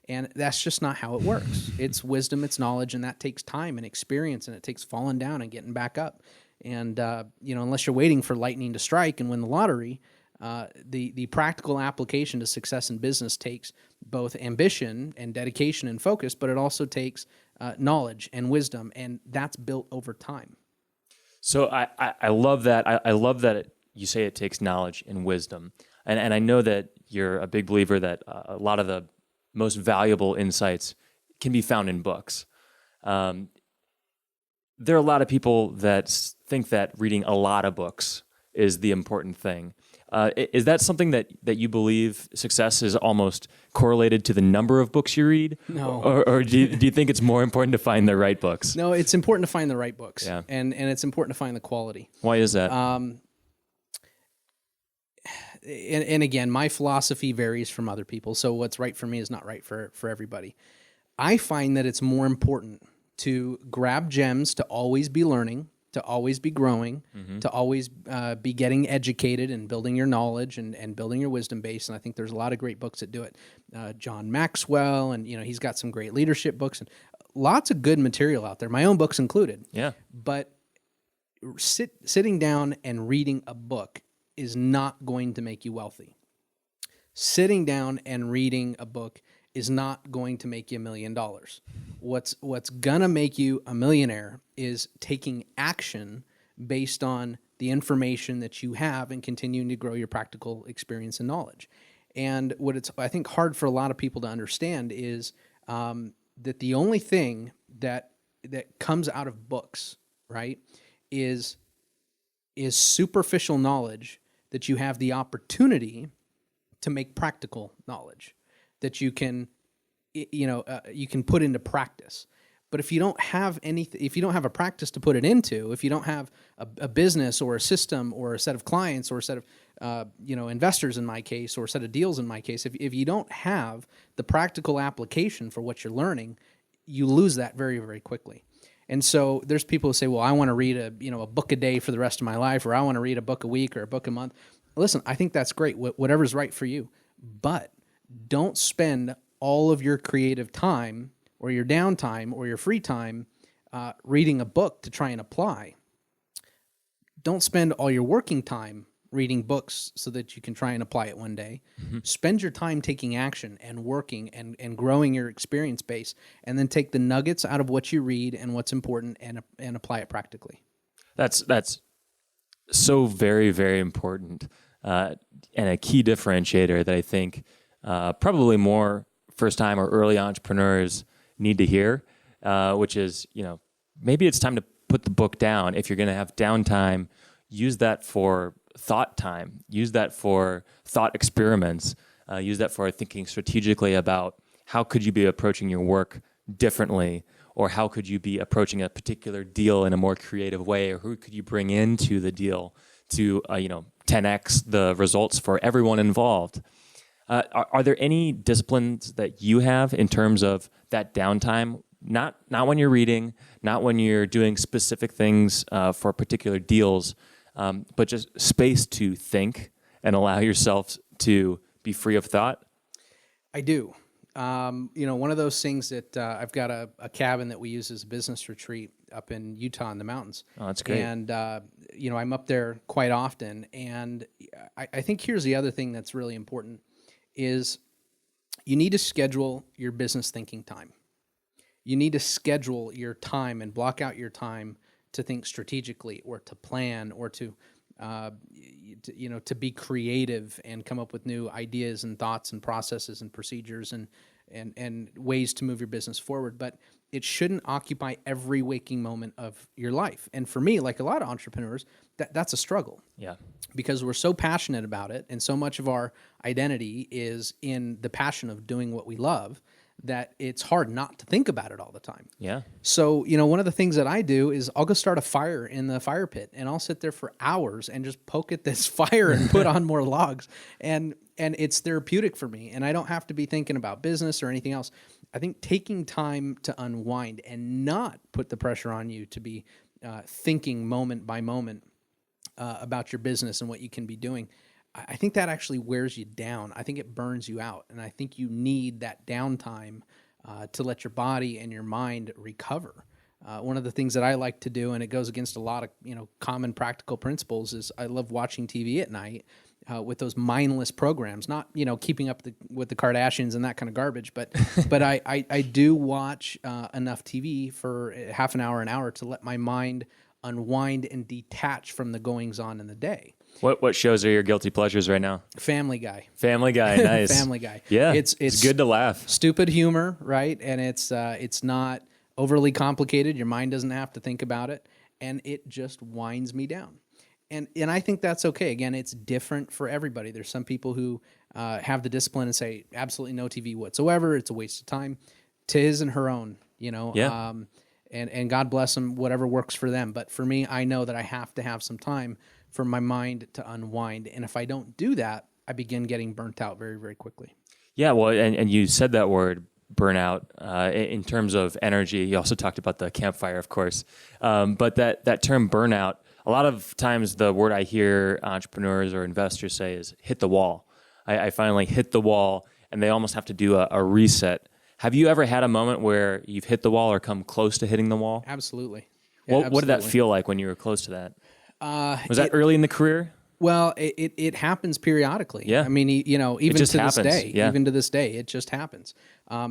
And that's just not how it works. It's wisdom, it's knowledge, and that takes time and experience, and it takes falling down and getting back up. And unless you're waiting for lightning to strike and win the lottery, the practical application to success in business takes both ambition and dedication and focus, but it also takes knowledge and wisdom, and that's built over time. So I love that. I love that you say it takes knowledge and wisdom. And I know that you're a big believer that a lot of the most valuable insights can be found in books. There are a lot of people that think that reading a lot of books is the important thing. Is that something that you believe success is almost correlated to the number of books you read? No. Or do you think it's more important to find the right books? No, it's important to find the right books. Yeah. And it's important to find the quality. Why is that? And again, my philosophy varies from other people. So what's right for me is not right for everybody. I find that it's more important to grab gems, to always be learning, to always be growing, to always be getting educated and building your knowledge and building your wisdom base. And I think there's a lot of great books that do it. John Maxwell, and he's got some great leadership books and lots of good material out there, my own books included. Yeah. But sitting down and reading a book is not going to make you wealthy. Sitting down and reading a book is not going to make you $1 million. What's gonna make you a millionaire is taking action based on the information that you have and continuing to grow your practical experience and knowledge. And what it's, I think, hard for a lot of people to understand is that the only thing that comes out of books, right, is superficial knowledge that you have the opportunity to make practical knowledge that you can, you can put into practice. But if you don't have anything, if you don't have a practice to put it into, if you don't have a business or a system or a set of clients or a set of, investors in my case, or a set of deals in my case, if you don't have the practical application for what you're learning, you lose that very, very quickly. And so there's people who say, well, I want to read a book a day for the rest of my life, or I want to read a book a week or a book a month. Listen, I think that's great, whatever's right for you. But don't spend all of your creative time or your downtime or your free time reading a book to try and apply. Don't spend all your working time reading books so that you can try and apply it one day. Mm-hmm. Spend your time taking action and working and growing your experience base, and then take the nuggets out of what you read and what's important and apply it practically. That's so very, very important, and a key differentiator that I think probably more first-time or early entrepreneurs need to hear, which is, maybe it's time to put the book down. If you're going to have downtime, use that for thought time. Use that for thought experiments. Use that for thinking strategically about how could you be approaching your work differently, or how could you be approaching a particular deal in a more creative way, or who could you bring into the deal to 10x the results for everyone involved. Are there any disciplines that you have in terms of that downtime? Not when you're reading, not when you're doing specific things for particular deals, but just space to think and allow yourself to be free of thought? I do. One of those things that I've got a cabin that we use as a business retreat up in Utah in the mountains. Oh, that's great. And, I'm up there quite often. And I think here's the other thing that's really important is you need to schedule your business thinking time. You need to schedule your time and block out your time to think strategically, or to plan, or to be creative and come up with new ideas and thoughts and processes and procedures and ways to move your business forward. But it shouldn't occupy every waking moment of your life. And for me, like a lot of entrepreneurs, that's a struggle. Yeah. Because we're so passionate about it, and so much of our identity is in the passion of doing what we love, that it's hard not to think about it all the time. Yeah. So, one of the things that I do is I'll go start a fire in the fire pit, and I'll sit there for hours and just poke at this fire and put on more logs. And it's therapeutic for me, and I don't have to be thinking about business or anything else. I think taking time to unwind and not put the pressure on you to be thinking moment by moment about your business and what you can be doing, I think that actually wears you down. I think it burns you out. And I think you need that downtime to let your body and your mind recover. One of the things that I like to do, and it goes against a lot of common practical principles, is I love watching TV at night with those mindless programs. Not keeping up with the Kardashians and that kind of garbage, but I do watch enough TV for half an hour to let my mind unwind and detach from the goings on in the day. What shows are your guilty pleasures right now? Family Guy. Family Guy, nice. Family Guy. Yeah, it's good to laugh. Stupid humor, right? And it's not overly complicated. Your mind doesn't have to think about it, and it just winds me down. And I think that's okay. Again, it's different for everybody. There's some people who have the discipline and say absolutely no TV whatsoever. It's a waste of time. To his and her own, Yeah. And God bless them, whatever works for them. But for me, I know that I have to have some time for my mind to unwind. And if I don't do that, I begin getting burnt out very, very quickly. Yeah, well, and you said that word, burnout, in terms of energy. You also talked about the campfire, of course. But that term burnout, a lot of times the word I hear entrepreneurs or investors say is hit the wall. I finally hit the wall, and they almost have to do a reset. Have you ever had a moment where you've hit the wall or come close to hitting the wall? Absolutely. Yeah, What did that feel like when you were close to that? Was that early in the career? Well, it happens periodically. Yeah. I mean, even just to happens. this day, Yeah. even to this day, it just happens.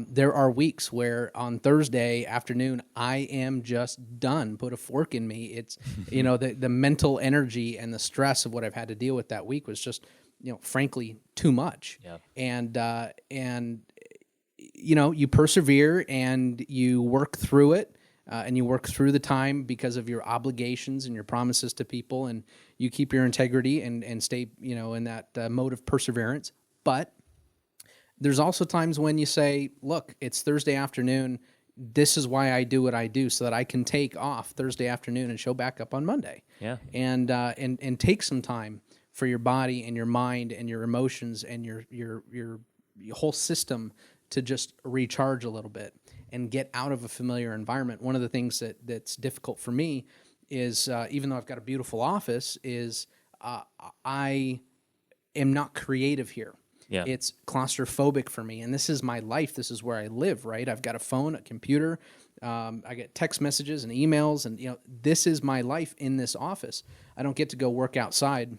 There are weeks where on Thursday afternoon, I am just done. Put a fork in me. It's, the mental energy and the stress of what I've had to deal with that week was just, frankly, too much. Yeah. And you persevere and you work through it. And you work through the time because of your obligations and your promises to people, and you keep your integrity and stay, in that mode of perseverance. But there's also times when you say, look, it's Thursday afternoon. This is why I do what I do, so that I can take off Thursday afternoon and show back up on Monday. Yeah. And take some time for your body and your mind and your emotions and your whole system to just recharge a little bit and get out of a familiar environment. One of the things that's difficult for me is, even though I've got a beautiful office, is I am not creative here. Yeah. It's claustrophobic for me, and this is my life. This is where I live, right? I've got a phone, a computer, I get text messages and emails, and this is my life in this office. I don't get to go work outside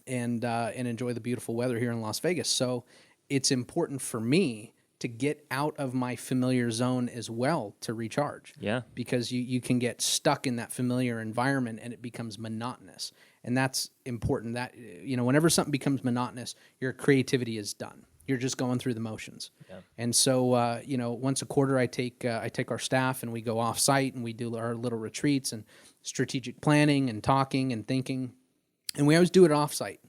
and enjoy the beautiful weather here in Las Vegas. So it's important for me to get out of my familiar zone as well to recharge. Yeah. Because you can get stuck in that familiar environment and it becomes monotonous. And that's important. That whenever something becomes monotonous, your creativity is done. You're just going through the motions. Yeah. And so once a quarter I take our staff and we go off site and we do our little retreats and strategic planning and talking and thinking. And we always do it off site.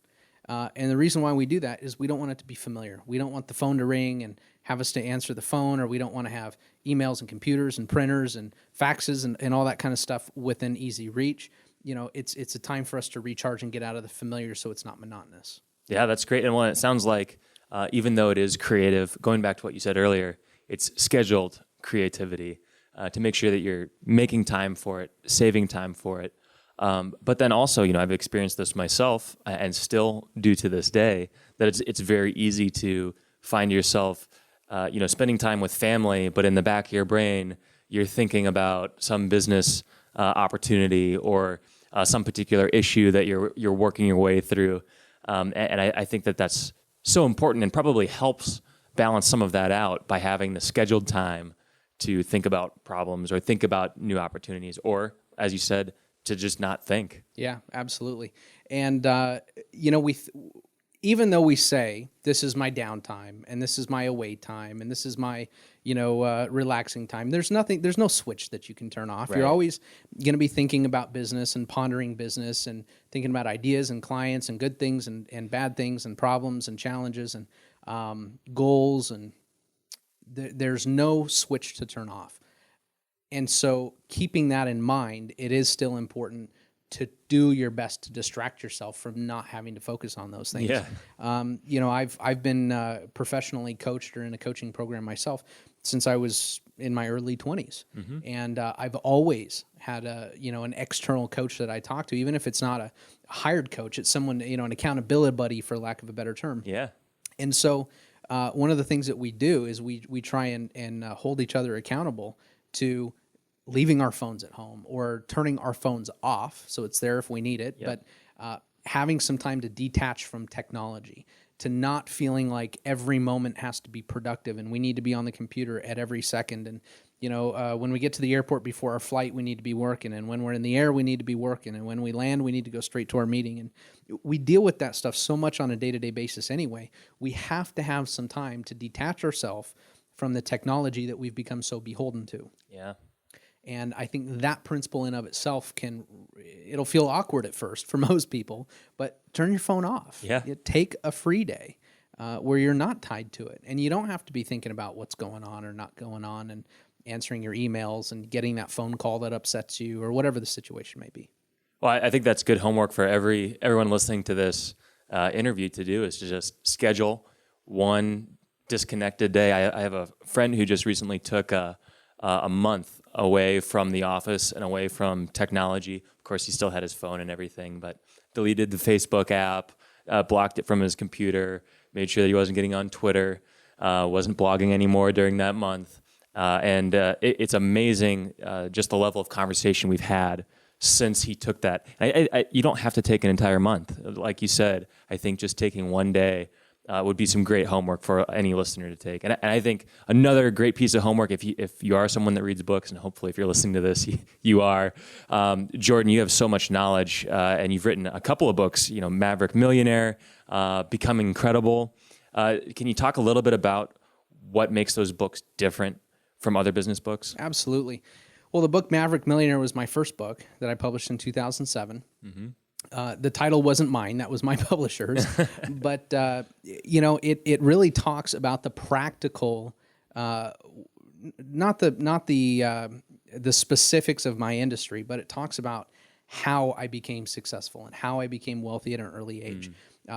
And the reason why we do that is we don't want it to be familiar. We don't want the phone to ring and have us to answer the phone, or we don't want to have emails and computers and printers and faxes and all that kind of stuff within easy reach. It's a time for us to recharge and get out of the familiar so it's not monotonous. Yeah, that's great. And it sounds like even though it is creative, going back to what you said earlier, it's scheduled creativity to make sure that you're making time for it, saving time for it. But then also, I've experienced this myself and still do to this day, that it's very easy to find yourself, spending time with family, but in the back of your brain, you're thinking about some business opportunity or some particular issue that you're working your way through. And I think that's so important and probably helps balance some of that out by having the scheduled time to think about problems or think about new opportunities, or, as you said, to just not think. Yeah, absolutely. And, even though we say this is my downtime and this is my away time and this is my, relaxing time, there's no switch that you can turn off. Right. You're always going to be thinking about business and pondering business and thinking about ideas and clients and good things and bad things and problems and challenges and goals. And there's no switch to turn off. And so keeping that in mind, it is still important to do your best to distract yourself from not having to focus on those things. Yeah. I've been professionally coached or in a coaching program myself since I was in my early 20s. Mm-hmm. And I've always had an external coach that I talk to, even if it's not a hired coach, it's someone, an accountability buddy, for lack of a better term. Yeah. And so one of the things that we do is we try and hold each other accountable to leaving our phones at home or turning our phones off so it's there if we need it, but having some time to detach from technology, to not feeling like every moment has to be productive and we need to be on the computer at every second. And, when we get to the airport before our flight, we need to be working. And when we're in the air, we need to be working. And when we land, we need to go straight to our meeting. And we deal with that stuff so much on a day-to-day basis anyway. We have to have some time to detach ourselves from the technology that we've become so beholden to. Yeah. And I think that principle in of itself it'll feel awkward at first for most people, but turn your phone off. Yeah. Take a free day where you're not tied to it. And you don't have to be thinking about what's going on or not going on and answering your emails and getting that phone call that upsets you or whatever the situation may be. Well, I think that's good homework for everyone listening to this interview to do, is to just schedule one disconnected day. I have a friend who just recently took a month away from the office and away from technology. Of course, he still had his phone and everything, but deleted the Facebook app, blocked it from his computer, made sure that he wasn't getting on Twitter, wasn't blogging anymore during that month. And it's amazing just the level of conversation we've had since he took that. You don't have to take an entire month. Like you said, I think just taking one day would be some great homework for any listener to take. And I think another great piece of homework, if you are someone that reads books, and hopefully if you're listening to this, you are, Jordan, you have so much knowledge, and you've written a couple of books, Maverick Millionaire, Becoming Incredible. Can you talk a little bit about what makes those books different from other business books? Absolutely. Well, the book Maverick Millionaire was my first book that I published in 2007. Mm-hmm. The title wasn't mine; that was my publisher's. But it really talks about the practical, not the specifics of my industry, but it talks about how I became successful and how I became wealthy at an early age,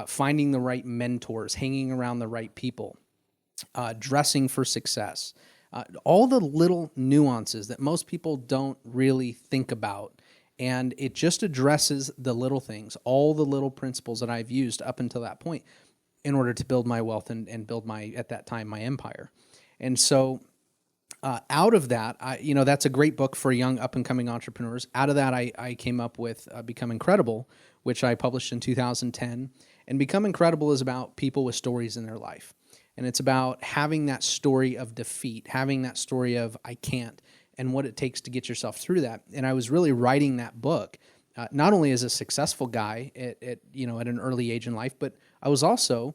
finding the right mentors, hanging around the right people, dressing for success. All the little nuances that most people don't really think about. And it just addresses the little things, all the little principles that I've used up until that point in order to build my wealth and build at that time, my empire. And so out of that, that's a great book for young up-and-coming entrepreneurs. Out of that, I came up with Become Incredible, which I published in 2010. And Become Incredible is about people with stories in their life. And it's about having that story of defeat, having that story of I can't, and what it takes to get yourself through that. And I was really writing that book, not only as a successful guy at an early age in life, but I was also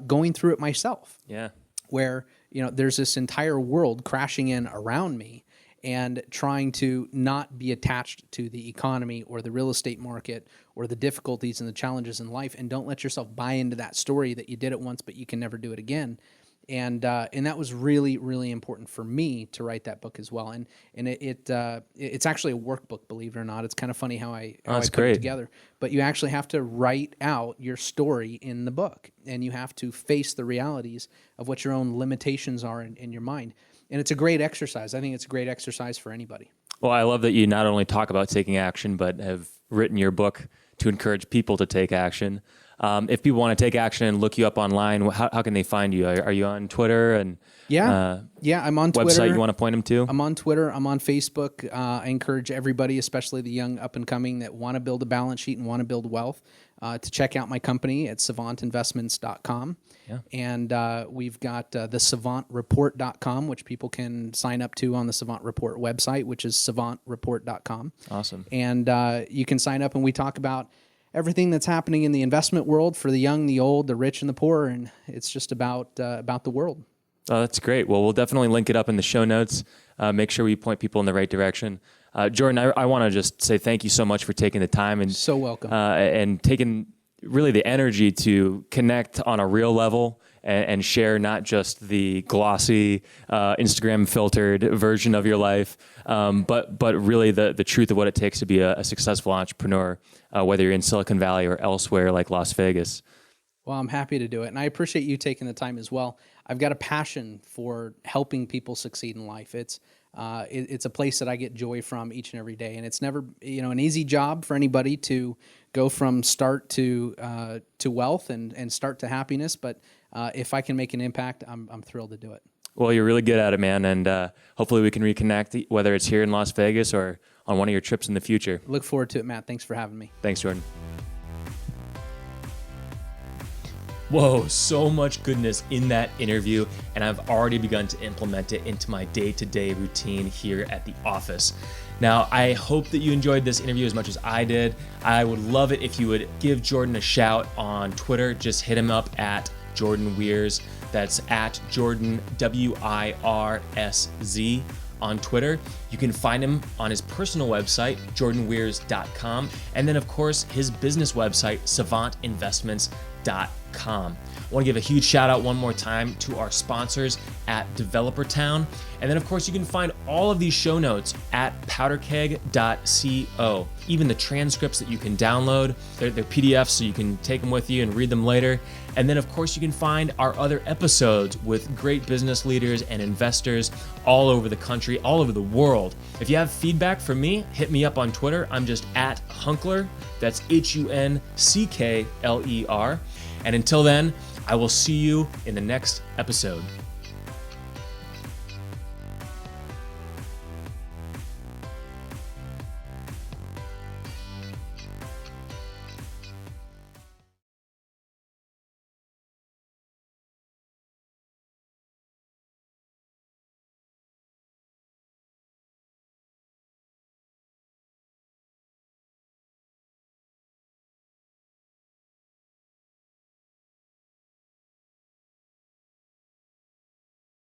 going through it myself. Yeah. Where, there's this entire world crashing in around me and trying to not be attached to the economy or the real estate market or the difficulties and the challenges in life, and don't let yourself buy into that story that you did it once but you can never do it again. And that was really, really important for me to write that book as well. And it's actually a workbook, believe it or not. It's kind of funny how I put it together. But you actually have to write out your story in the book, and you have to face the realities of what your own limitations are in your mind. And it's a great exercise. I think it's a great exercise for anybody. Well, I love that you not only talk about taking action, but have written your book to encourage people to take action. If people want to take action and look you up online, how can they find you? Are you on Twitter? And I'm on Twitter. Website you want to point them to? I'm on Twitter. I'm on Facebook. I encourage everybody, especially the young up-and-coming that want to build a balance sheet and want to build wealth, to check out my company at savantinvestments.com. Yeah. And we've got the savantreport.com, which people can sign up to on the Savant Report website, which is savantreport.com. Awesome. And you can sign up, and we talk about everything that's happening in the investment world for the young, the old, the rich, and the poor, and it's just about the world. Oh, that's great. Well, we'll definitely link it up in the show notes. Make sure we point people in the right direction. Jordan, I want to just say thank you so much for taking the time and so welcome, and taking really the energy to connect on a real level and share not just the glossy Instagram filtered version of your life, but really the truth of what it takes to be a successful entrepreneur, whether you're in Silicon Valley or elsewhere like Las Vegas. Well, I'm happy to do it, and I appreciate you taking the time as well. I've got a passion for helping people succeed in life. It's a place that I get joy from each and every day, and it's never an easy job for anybody to go from start to wealth and start to happiness. But if I can make an impact, I'm thrilled to do it. Well, you're really good at it, man. And hopefully we can reconnect, whether it's here in Las Vegas or on one of your trips in the future. Look forward to it, Matt. Thanks for having me. Thanks, Jordan. Whoa, so much goodness in that interview, and I've already begun to implement it into my day-to-day routine here at the office. Now, I hope that you enjoyed this interview as much as I did. I would love it if you would give Jordan a shout on Twitter. Just hit him up at Jordan Wirsz. That's at Jordan WIRSZ on Twitter. You can find him on his personal website, jordanwirsz.com, and then of course his business website, savantinvestments.com. I want to give a huge shout out one more time to our sponsors at Developer Town. And then of course you can find all of these show notes at powderkeg.co. Even the transcripts that you can download, they're PDFs so you can take them with you and read them later. And then of course you can find our other episodes with great business leaders and investors all over the country, all over the world. If you have feedback for me, hit me up on Twitter. I'm just at Hunkler. That's HUNCKLER. And until then, I will see you in the next episode.